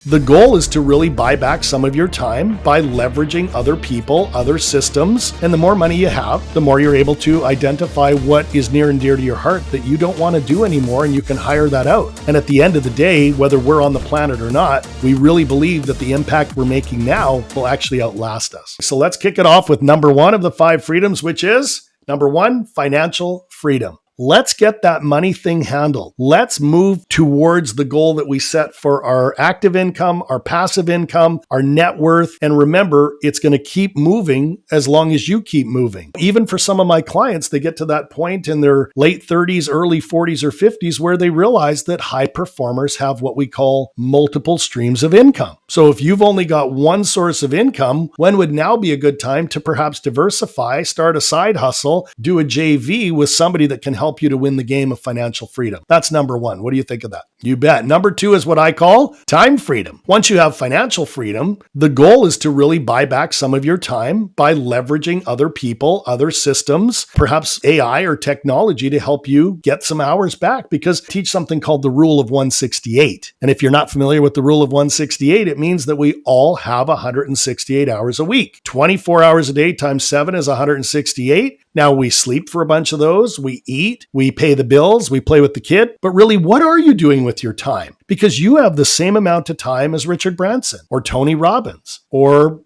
The goal is to really buy back some of your time by leveraging other people, other systems, and the more money you have, the more you're able to identify what is near and dear to your heart that you don't want to do anymore, and you can hire that out. And at the end of the day, whether we're on the planet or not, we really believe that the impact we're making now will actually outlast us. So let's kick it off with number one of the 5 freedoms, which is number 1, financial freedom. Let's get that money thing handled. Let's move towards the goal that we set for our active income, our passive income, our net worth. And remember, it's going to keep moving as long as you keep moving. Even for some of my clients, they get to that point in their late 30s, early 40s or 50s where they realize that high performers have what we call multiple streams of income. So if you've only got one source of income, when would now be a good time to perhaps diversify, start a side hustle, do a JV with somebody that can help you to win the game of financial freedom? That's number 1. What do you think of that? You bet. Number 2 is what I call time freedom. Once you have financial freedom, the goal is to really buy back some of your time by leveraging other people, other systems, perhaps AI or technology to help you get some hours back, because I teach something called the rule of 168. And if you're not familiar with the rule of 168, it means that we all have 168 hours a week. 24 hours a day times 7 is 168. Now we sleep for a bunch of those, we eat, we pay the bills, we play with the kid, but really, what are you doing with your time? Because you have the same amount of time as Richard Branson or Tony Robbins or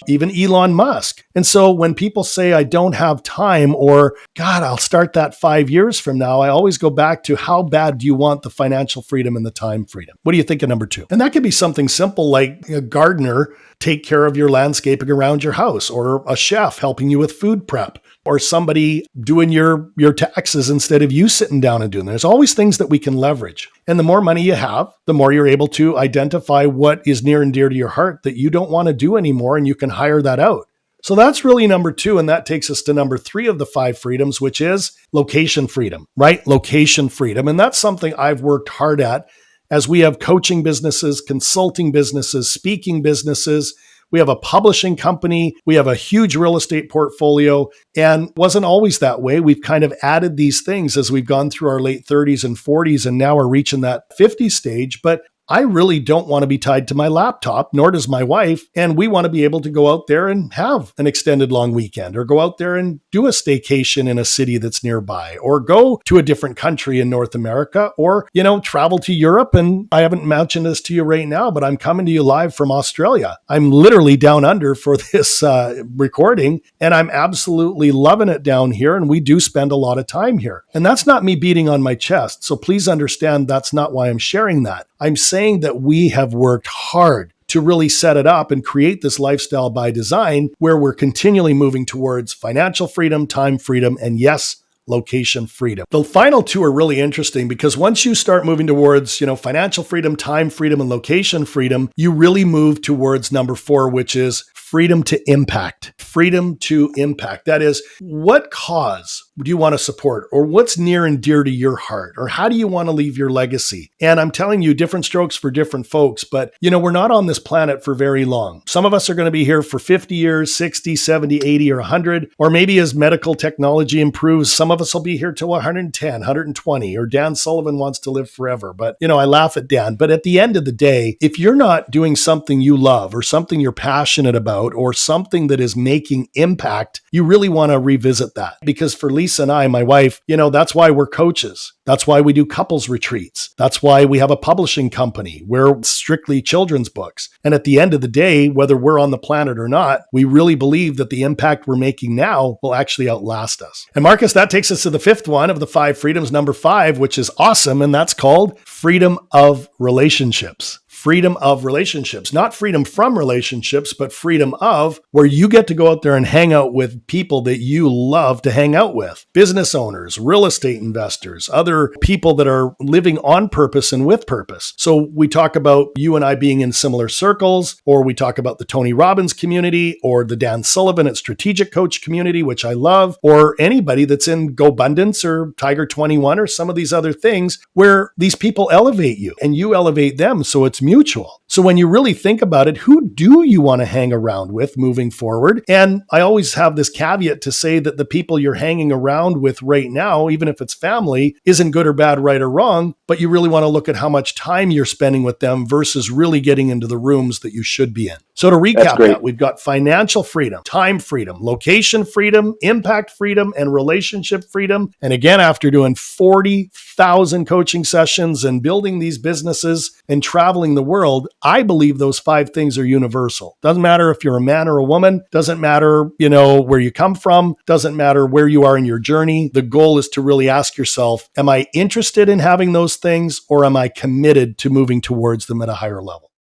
even Elon Musk. And so when people say, I don't have time, or God, I'll start that 5 years from now, I always go back to how bad do you want the financial freedom and the time freedom? What do you think of number 2? And that could be something simple like a gardener take care of your landscaping around your house, or a chef helping you with food prep, or somebody doing your taxes instead of you sitting down and doing them. There's always things that we can leverage. And the more money you have, the more you're able to identify what is near and dear to your heart that you don't want to do anymore, and you can hire that out. So that's really number 2. And that takes us to number 3 of the 5 freedoms, which is location freedom, right? Location freedom. And that's something I've worked hard at as we have coaching businesses, consulting businesses, speaking businesses. We have a publishing company. We have a huge real estate portfolio, and wasn't always that way. We've kind of added these things as we've gone through our late 30s and 40s, and now we're reaching that 50 stage. But I really don't want to be tied to my laptop, nor does my wife. And we want to be able to go out there and have an extended long weekend, or go out there and do a staycation in a city that's nearby, or go to a different country in North America, or, travel to Europe. And I haven't mentioned this to you right now, but I'm coming to you live from Australia. I'm literally down under for this recording, and I'm absolutely loving it down here. And we do spend a lot of time here. And that's not me beating on my chest. So please understand that's not why I'm sharing that. I'm saying that we have worked hard to really set it up and create this lifestyle by design where we're continually moving towards financial freedom, time freedom, and yes, location freedom. The final 2 are really interesting because once you start moving towards, financial freedom, time freedom, and location freedom, you really move towards number 4, which is freedom to impact. Freedom to impact. That is, what cause do you want to support, or what's near and dear to your heart, or how do you want to leave your legacy? And I'm telling you, different strokes for different folks, but we're not on this planet for very long. Some of us are going to be here for 50 years, 60, 70, 80, or 100, or maybe as medical technology improves, some of us will be here till 110, 120, or Dan Sullivan wants to live forever. But, I laugh at Dan. But at the end of the day, if you're not doing something you love, or something you're passionate about, or something that is making impact, you really want to revisit that. Because for Lisa and I, my wife, that's why we're coaches. That's why we do couples retreats. That's why we have a publishing company. We're strictly children's books. And at the end of the day, whether we're on the planet or not, we really believe that the impact we're making now will actually outlast us. And Marcus, that takes us to the 5th one of the 5 freedoms, number 5, which is awesome. And that's called freedom of relationships. Freedom of relationships, not freedom from relationships, but freedom of, where you get to go out there and hang out with people that you love to hang out with. Business owners, real estate investors, other people that are living on purpose and with purpose. So we talk about you and I being in similar circles, or we talk about the Tony Robbins community, or the Dan Sullivan at Strategic Coach community, which I love, or anybody that's in GoBundance or Tiger 21 or some of these other things where these people elevate you and you elevate them. So it's mutual. So when you really think about it, who do you want to hang around with moving forward? And I always have this caveat to say that the people you're hanging around with right now, even if it's family, isn't good or bad, right or wrong, but you really want to look at how much time you're spending with them versus really getting into the rooms that you should be in. So to That's recap great. that, we've got financial freedom, time freedom, location freedom, impact freedom, and relationship freedom. And again, after doing 40,000 coaching sessions and building these businesses and traveling the world, I believe those 5 things are universal. Doesn't matter if you're a man or a woman, doesn't matter, where you come from, doesn't matter where you are in your journey. The goal is to really ask yourself, am I interested in having those things, or am I committed to moving towards them at a higher level?